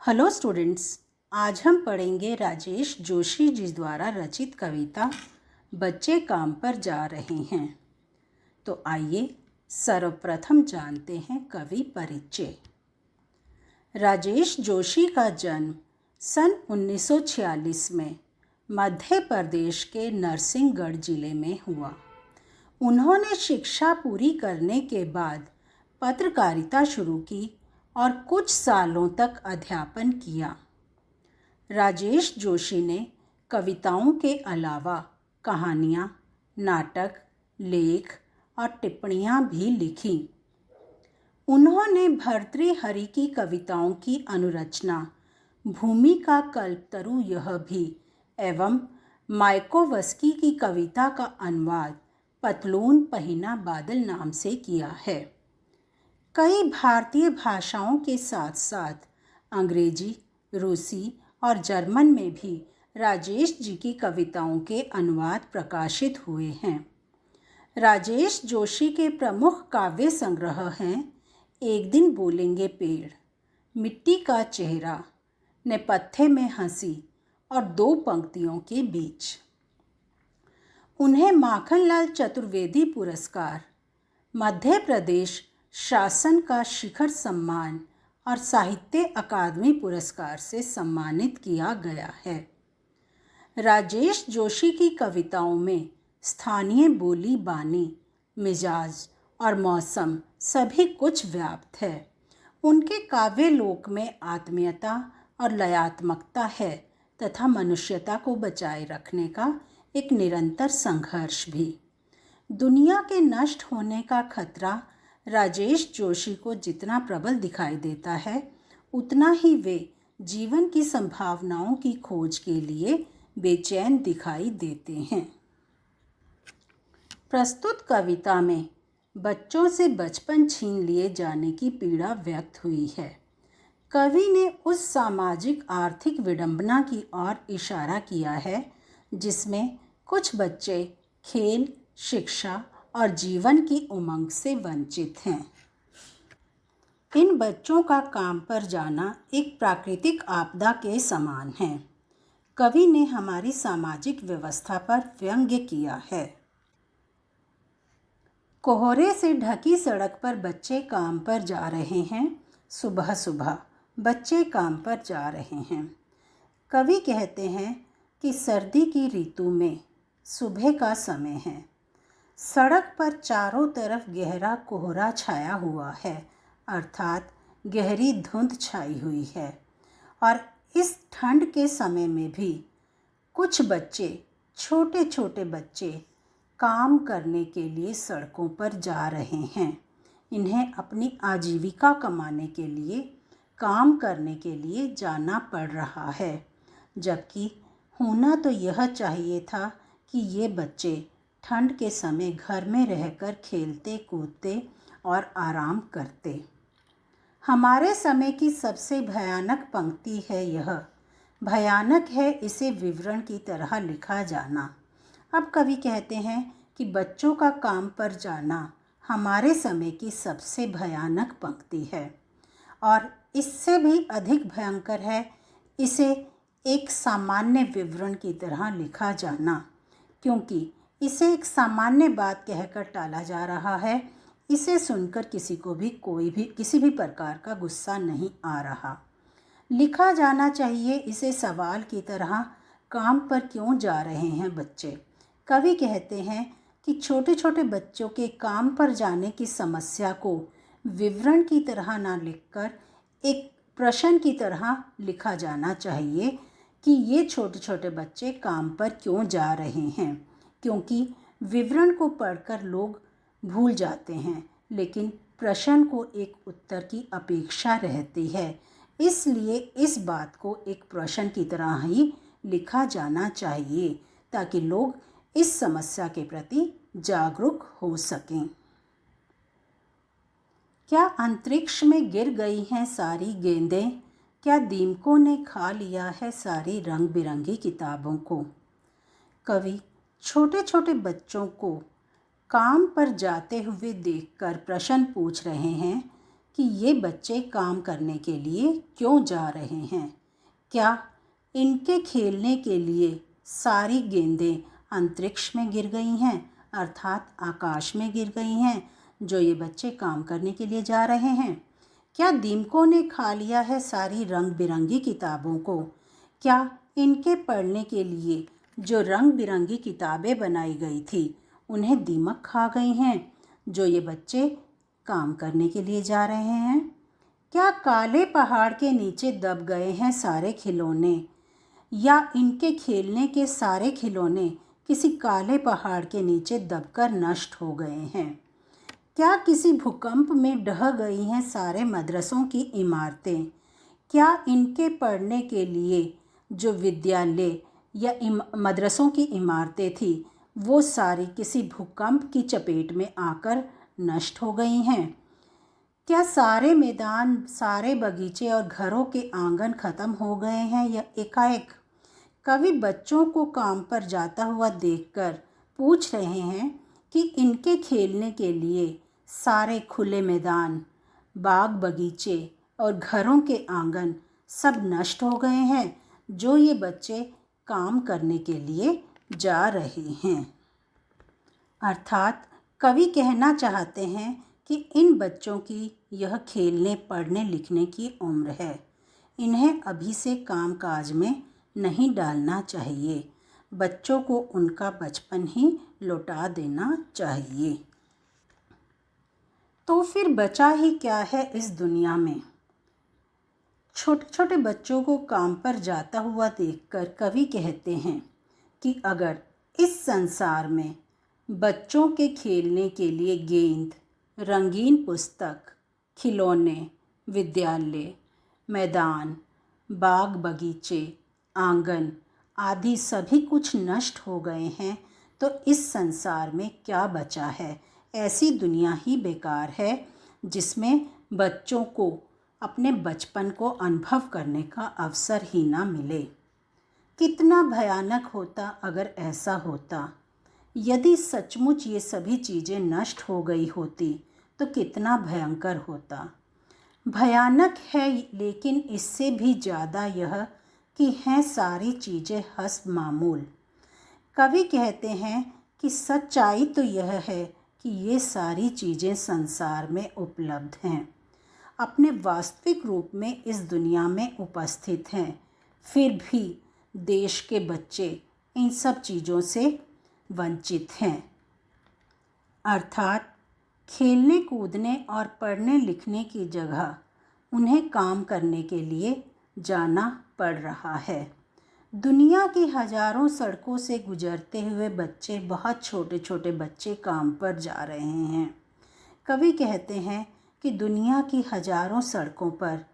Hello students, आज हम पढ़ेंगे राजेश जोशी जी द्वारा रचित कविता बच्चे काम पर जा रहे हैं। तो आइए सर्वप्रथम जानते हैं कवि परिचय। राजेश जोशी का जन्म सन 1946 में मध्य प्रदेश के नरसिंहगढ़ जिले में हुआ। उन्होंने शिक्षा पूरी करने के बाद पत्रकारिता शुरू की और कुछ सालों तक अध्यापन किया। राजेश जोशी ने कविताओं के अलावा कहानियाँ, नाटक, लेख और टिप्पणियाँ भी लिखीं। उन्होंने भर्तृहरि की कविताओं की अनुरचना भूमि का कल्पतरु यह भी एवं मायाकोव्स्की की कविता का अनुवाद पतलून पहिना बादल नाम से किया है। कई भारतीय भाषाओं के साथ साथ अंग्रेजी, रूसी और जर्मन में भी राजेश जी की कविताओं के अनुवाद प्रकाशित हुए हैं। राजेश जोशी के प्रमुख काव्य संग्रह हैं एक दिन बोलेंगे पेड़, मिट्टी का चेहरा, नेपथ्य में हंसी और दो पंक्तियों के बीच। उन्हें माखनलाल चतुर्वेदी पुरस्कार, मध्य प्रदेश शासन का शिखर सम्मान और साहित्य अकादमी पुरस्कार से सम्मानित किया गया है। राजेश जोशी की कविताओं में स्थानीय बोली बानी, मिजाज और मौसम सभी कुछ व्याप्त है। उनके काव्य लोक में आत्मीयता और लयात्मकता है तथा मनुष्यता को बचाए रखने का एक निरंतर संघर्ष भी। दुनिया के नष्ट होने का खतरा राजेश जोशी को जितना प्रबल दिखाई देता है, उतना ही वे जीवन की संभावनाओं की खोज के लिए बेचैन दिखाई देते हैं। प्रस्तुत कविता में बच्चों से बचपन छीन लिए जाने की पीड़ा व्यक्त हुई है। कवि ने उस सामाजिक आर्थिक विडंबना की ओर इशारा किया है जिसमें कुछ बच्चे खेल, शिक्षा और जीवन की उमंग से वंचित हैं। इन बच्चों का काम पर जाना एक प्राकृतिक आपदा के समान है। कवि ने हमारी सामाजिक व्यवस्था पर व्यंग्य किया है। कोहरे से ढकी सड़क पर बच्चे काम पर जा रहे हैं। सुबह सुबह बच्चे काम पर जा रहे हैं। कवि कहते हैं कि सर्दी की ऋतु में सुबह का समय है। सड़क पर चारों तरफ गहरा कोहरा छाया हुआ है, अर्थात गहरी धुंध छाई हुई है। और इस ठंड के समय में भी कुछ बच्चे, छोटे छोटे बच्चे काम करने के लिए सड़कों पर जा रहे हैं। इन्हें अपनी आजीविका कमाने के लिए, काम करने के लिए जाना पड़ रहा है, जबकि होना तो यह चाहिए था कि ये बच्चे ठंड के समय घर में रहकर खेलते कूदते और आराम करते। हमारे समय की सबसे भयानक पंक्ति है यह। भयानक है इसे विवरण की तरह लिखा जाना। अब कवि कहते हैं कि बच्चों का काम पर जाना हमारे समय की सबसे भयानक पंक्ति है और इससे भी अधिक भयंकर है इसे एक सामान्य विवरण की तरह लिखा जाना, क्योंकि इसे एक सामान्य बात कहकर टाला जा रहा है। इसे सुनकर किसी भी प्रकार का गुस्सा नहीं आ रहा। लिखा जाना चाहिए इसे सवाल की तरह, काम पर क्यों जा रहे हैं बच्चे। कवि कहते हैं कि छोटे छोटे बच्चों के काम पर जाने की समस्या को विवरण की तरह ना लिखकर एक प्रश्न की तरह लिखा जाना चाहिए कि ये छोटे छोटे बच्चे काम पर क्यों जा रहे हैं, क्योंकि विवरण को पढ़कर लोग भूल जाते हैं, लेकिन प्रश्न को एक उत्तर की अपेक्षा रहती है। इसलिए इस बात को एक प्रश्न की तरह ही लिखा जाना चाहिए ताकि लोग इस समस्या के प्रति जागरूक हो सकें। क्या अंतरिक्ष में गिर गई हैं सारी गेंदें? क्या दीमकों ने खा लिया है सारी रंग बिरंगी किताबों को? कवि छोटे छोटे बच्चों को काम पर जाते हुए देखकर प्रश्न पूछ रहे हैं कि ये बच्चे काम करने के लिए क्यों जा रहे हैं। क्या इनके खेलने के लिए सारी गेंदें अंतरिक्ष में गिर गई हैं, अर्थात आकाश में गिर गई हैं, जो ये बच्चे काम करने के लिए जा रहे हैं? क्या दीमकों ने खा लिया है सारी रंग बिरंगी किताबों को? क्या इनके पढ़ने के लिए जो रंग बिरंगी किताबें बनाई गई थी उन्हें दीमक खा गई हैं, जो ये बच्चे काम करने के लिए जा रहे हैं? क्या काले पहाड़ के नीचे दब गए हैं सारे खिलौने, या इनके खेलने के सारे खिलौने किसी काले पहाड़ के नीचे दबकर नष्ट हो गए हैं? क्या किसी भूकंप में ढह गई हैं सारे मदरसों की इमारतें? क्या इनके पढ़ने के लिए जो विद्यालय या मदरसों की इमारतें थी वो सारी किसी भूकंप की चपेट में आकर नष्ट हो गई हैं? क्या सारे मैदान, सारे बगीचे और घरों के आंगन ख़त्म हो गए हैं या एकाएक? कवि बच्चों को काम पर जाता हुआ देखकर पूछ रहे हैं कि इनके खेलने के लिए सारे खुले मैदान, बाग बगीचे और घरों के आंगन सब नष्ट हो गए हैं, जो ये बच्चे काम करने के लिए जा रहे हैं। अर्थात कवि कहना चाहते हैं कि इन बच्चों की यह खेलने, पढ़ने, लिखने की उम्र है। इन्हें अभी से कामकाज में नहीं डालना चाहिए। बच्चों को उनका बचपन ही लौटा देना चाहिए। तो फिर बचा ही क्या है इस दुनिया में? छोटे छोटे बच्चों को काम पर जाता हुआ देखकर कवि कहते हैं कि अगर इस संसार में बच्चों के खेलने के लिए गेंद, रंगीन पुस्तक, खिलौने, विद्यालय, मैदान, बाग बगीचे, आंगन आदि सभी कुछ नष्ट हो गए हैं, तो इस संसार में क्या बचा है? ऐसी दुनिया ही बेकार है जिसमें बच्चों को अपने बचपन को अनुभव करने का अवसर ही ना मिले। कितना भयानक होता अगर ऐसा होता। यदि सचमुच ये सभी चीज़ें नष्ट हो गई होती तो कितना भयंकर होता। भयानक है, लेकिन इससे भी ज़्यादा यह कि हैं सारी चीज़ें हस्ब मामूल। कवि कहते हैं कि सच्चाई तो यह है कि ये सारी चीज़ें संसार में उपलब्ध हैं, अपने वास्तविक रूप में इस दुनिया में उपस्थित हैं, फिर भी देश के बच्चे इन सब चीज़ों से वंचित हैं। अर्थात खेलने, कूदने और पढ़ने लिखने की जगह उन्हें काम करने के लिए जाना पड़ रहा है। दुनिया की हजारों सड़कों से गुजरते हुए बच्चे, बहुत छोटे छोटे बच्चे काम पर जा रहे हैं। कवि कहते हैं कि दुनिया की हजारों सड़कों पर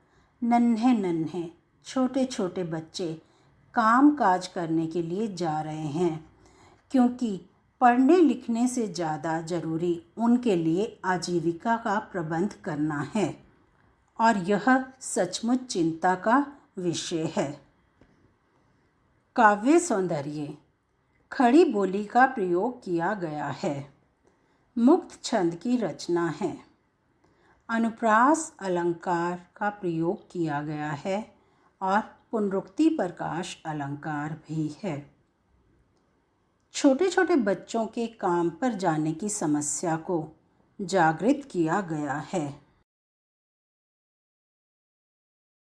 नन्हे नन्हे छोटे छोटे बच्चे काम काज करने के लिए जा रहे हैं, क्योंकि पढ़ने लिखने से ज़्यादा ज़रूरी उनके लिए आजीविका का प्रबंध करना है, और यह सचमुच चिंता का विषय है। काव्य सौंदर्य। खड़ी बोली का प्रयोग किया गया है। मुक्त छंद की रचना है। अनुप्रास अलंकार का प्रयोग किया गया है और पुनरुक्ति प्रकाश अलंकार भी है। छोटे छोटे बच्चों के काम पर जाने की समस्या को जागृत किया गया है।